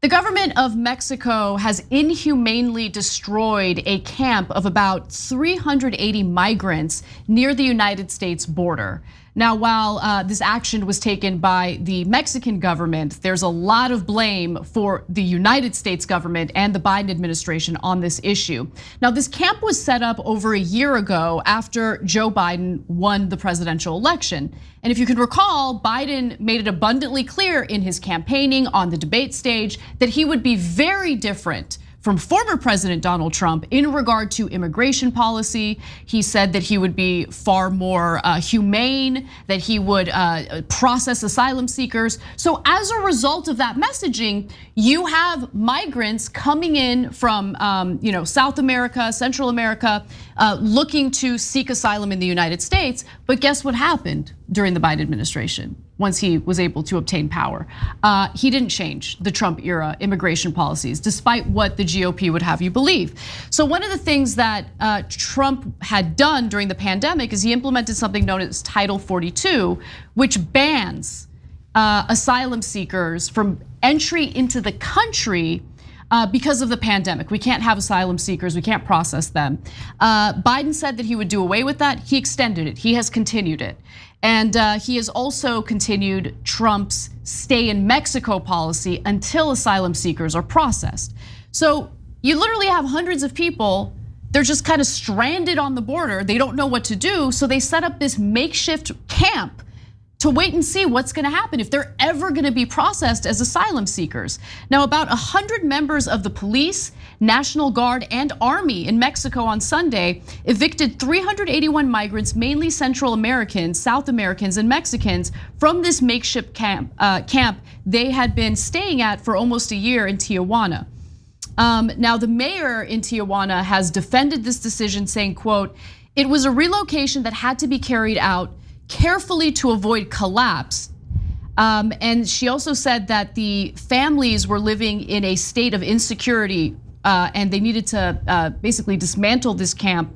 The government of Mexico has inhumanely destroyed a camp of about 380 migrants near the United States border. Now, while this action was taken by the Mexican government, there's a lot of blame for the United States government and the Biden administration on this issue. Now, this camp was set up over a year ago after Joe Biden won the presidential election. And if you can recall, Biden made it abundantly clear in his campaigning on the debate stage that he would be very different from former President Donald Trump in regard to immigration policy. He said that he would be far more humane, that he would process asylum seekers. So as a result of that messaging, you have migrants coming in from South America, Central America, looking to seek asylum in the United States. But guess what happened during the Biden administration? Once he was able to obtain power, he didn't change the Trump era immigration policies, despite what the GOP would have you believe. So one of the things that Trump had done during the pandemic is he implemented something known as Title 42, which bans asylum seekers from entry into the country because of the pandemic. We can't have asylum seekers, we can't process them. Biden said that he would do away with that. He extended it, he has continued it. And he has also continued Trump's stay in Mexico policy until asylum seekers are processed. So you literally have hundreds of people, they're just kind of stranded on the border. They don't know what to do, so they set up this makeshift camp to wait and see what's gonna happen if they're ever gonna be processed as asylum seekers. Now, about 100 members of the police, National Guard, and Army in Mexico on Sunday evicted 381 migrants, mainly Central Americans, South Americans, and Mexicans from this makeshift camp they had been staying at for almost a year in Tijuana. Now, the mayor in Tijuana has defended this decision, saying, quote, "It was a relocation that had to be carried out carefully to avoid collapse." And she also said that the families were living in a state of insecurity and they needed to basically dismantle this camp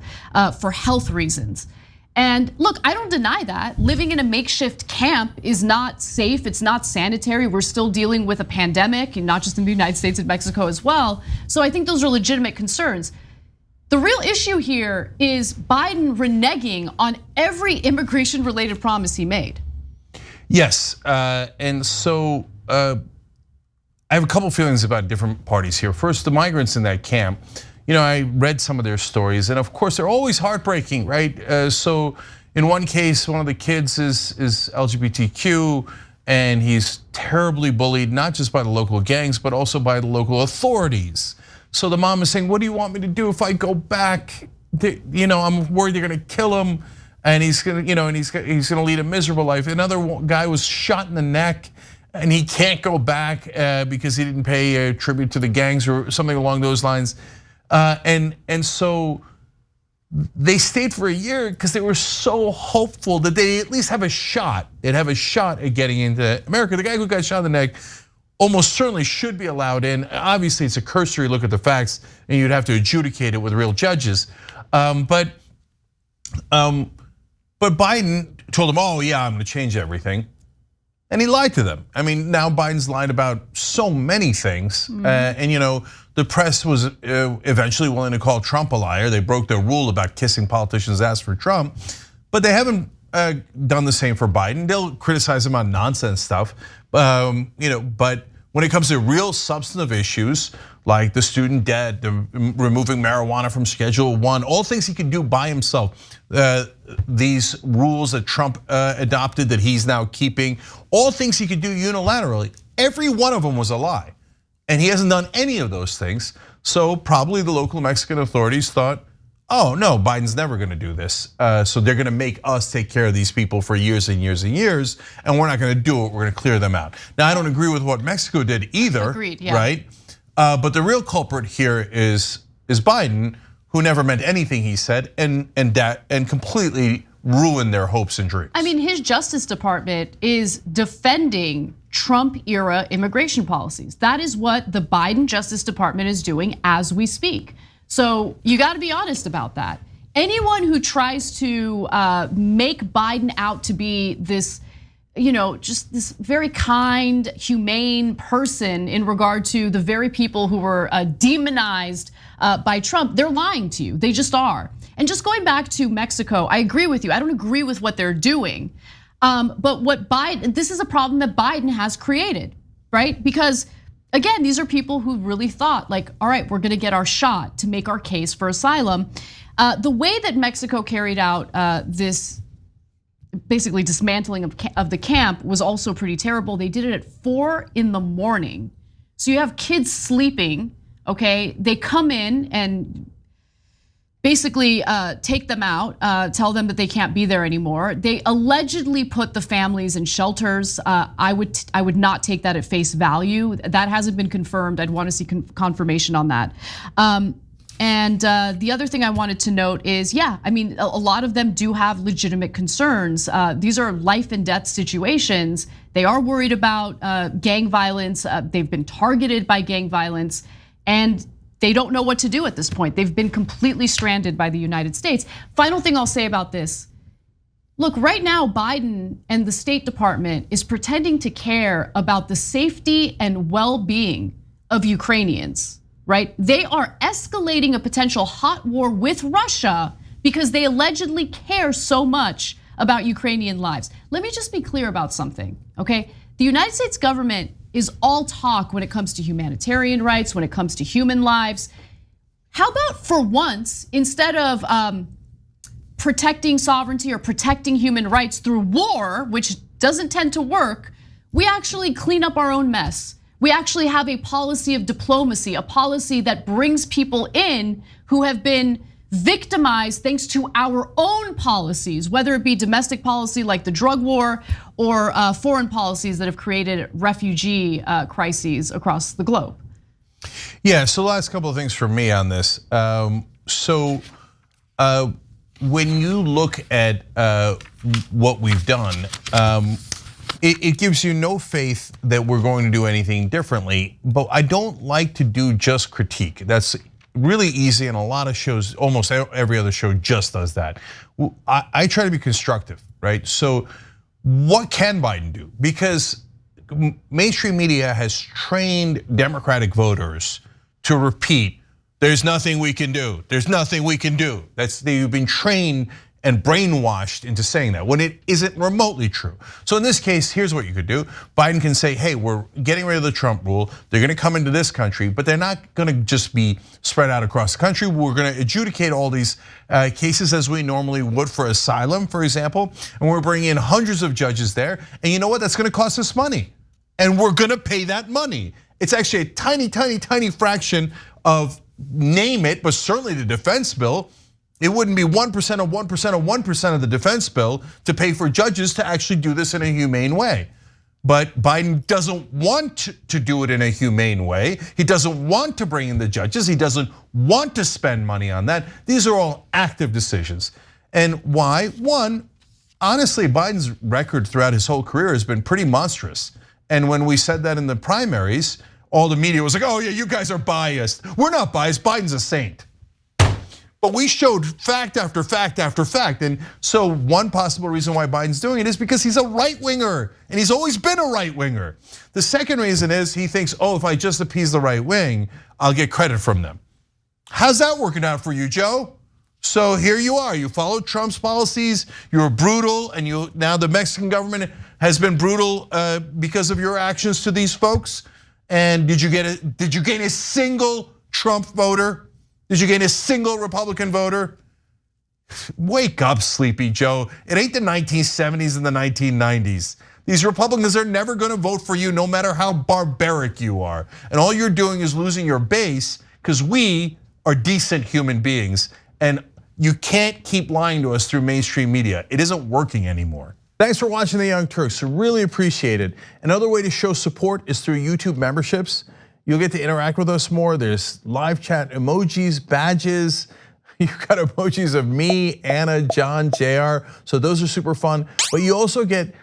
for health reasons. And look, I don't deny that. Living in a makeshift camp is not safe, it's not sanitary. We're still dealing with a pandemic, and not just in the United States, in Mexico as well. So I think those are legitimate concerns. The real issue here is Biden reneging on every immigration related promise he made. Yes, and so I have a couple feelings about different parties here. First, the migrants in that camp. I read some of their stories, and of course they're always heartbreaking, right? So in one case, one of the kids is LGBTQ, and he's terribly bullied, not just by the local gangs, but also by the local authorities. So the mom is saying, "What do you want me to do if I go back? I'm worried they're gonna kill him, and he's gonna lead a miserable life." Another guy was shot in the neck, and he can't go back because he didn't pay a tribute to the gangs or something along those lines. And so they stayed for a year because they were so hopeful that they at least have a shot. They'd have a shot at getting into America. The guy who got shot in the neck almost certainly should be allowed in. Obviously, it's a cursory look at the facts, and you'd have to adjudicate it with real judges. But Biden told them, "Oh yeah, I'm going to change everything," and he lied to them. I mean, now Biden's lied about so many things, and the press was eventually willing to call Trump a liar. They broke their rule about kissing politicians' ass for Trump, but they haven't done the same for Biden. They'll criticize him on nonsense stuff. But when it comes to real substantive issues like the student debt, the removing marijuana from Schedule 1, all things he could do by himself, these rules that Trump adopted that he's now keeping, all things he could do unilaterally, every one of them was a lie. And he hasn't done any of those things. So probably the local Mexican authorities thought, "Oh no, Biden's never gonna do this. So they're gonna make us take care of these people for years and years and years, and we're not gonna do it, we're gonna clear them out." Now, I don't agree with what Mexico did either. Agreed, yeah. Right? But the real culprit here is Biden, who never meant anything he said, and completely ruined their hopes and dreams. I mean, his Justice Department is defending Trump era immigration policies. That is what the Biden Justice Department is doing as we speak. So you gotta be honest about that. Anyone who tries to make Biden out to be this just this very kind, humane person in regard to the very people who were demonized by Trump, they're lying to you. They just are. And just going back to Mexico, I agree with you. I don't agree with what they're doing. But this is a problem that Biden has created, right? Because again, these are people who really thought like, all right, we're gonna get our shot to make our case for asylum. The way that Mexico carried out this basically dismantling of the camp was also pretty terrible. They did it at 4 a.m. So you have kids sleeping, okay? They come in and basically take them out, tell them that they can't be there anymore. They allegedly put the families in shelters. I would not take that at face value. That hasn't been confirmed. I'd want to see confirmation on that. And the other thing I wanted to note is, yeah, I mean, a lot of them do have legitimate concerns. These are life and death situations. They are worried about gang violence. They've been targeted by gang violence, and they don't know what to do at this point. They've been completely stranded by the United States. Final thing I'll say about this. Look, right now, Biden and the State Department is pretending to care about the safety and well-being of Ukrainians. Right? They are escalating a potential hot war with Russia because they allegedly care so much about Ukrainian lives. Let me just be clear about something, okay? The United States government is all talk when it comes to humanitarian rights, when it comes to human lives. How about for once, instead of protecting sovereignty or protecting human rights through war, which doesn't tend to work, we actually clean up our own mess. We actually have a policy of diplomacy, a policy that brings people in who have been victimized thanks to our own policies, whether it be domestic policy like the drug war or foreign policies that have created refugee crises across the globe. Yeah, so last couple of things for me on this. When you look at what we've done, it gives you no faith that we're going to do anything differently, but I don't like to do just critique. That's really easy, and a lot of shows, almost every other show just does that. I try to be constructive, right? So what can Biden do? Because mainstream media has trained Democratic voters to repeat, there's nothing we can do, there's nothing we can do. They've been trained and brainwashed into saying that when it isn't remotely true. So in this case, here's what you could do. Biden can say, hey, we're getting rid of the Trump rule. They're gonna come into this country, but they're not gonna just be spread out across the country. We're gonna adjudicate all these cases as we normally would for asylum, for example. And we're bringing in hundreds of judges there. And you know what, that's gonna cost us money. And we're gonna pay that money. It's actually a tiny, tiny, tiny fraction of, name it, but certainly the defense bill. It wouldn't be 1% of 1% of 1% of the defense bill to pay for judges to actually do this in a humane way. But Biden doesn't want to do it in a humane way. He doesn't want to bring in the judges. He doesn't want to spend money on that. These are all active decisions. And why? One, honestly, Biden's record throughout his whole career has been pretty monstrous. And when we said that in the primaries, all the media was like, oh yeah, you guys are biased. We're not biased, Biden's a saint. But we showed fact after fact after fact. And so one possible reason why Biden's doing it is because he's a right winger, and he's always been a right winger. The second reason is he thinks, oh, if I just appease the right wing, I'll get credit from them. How's that working out for you, Joe? So here you are, you followed Trump's policies, you were brutal, and now the Mexican government has been brutal because of your actions to these folks. And did you gain a single Trump voter? Did you gain a single Republican voter? Wake up, Sleepy Joe. It ain't the 1970s and the 1990s. These Republicans are never gonna vote for you no matter how barbaric you are. And all you're doing is losing your base because we are decent human beings. And you can't keep lying to us through mainstream media. It isn't working anymore. Thanks for watching The Young Turks, really appreciate it. Another way to show support is through YouTube memberships. You'll get to interact with us more. There's live chat emojis, badges. You've got emojis of me, Anna, John, JR. So those are super fun. But you also get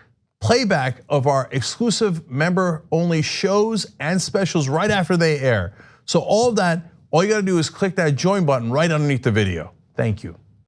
playback of our exclusive member-only shows and specials right after they air. So all of that, all you gotta do is click that join button right underneath the video. Thank you.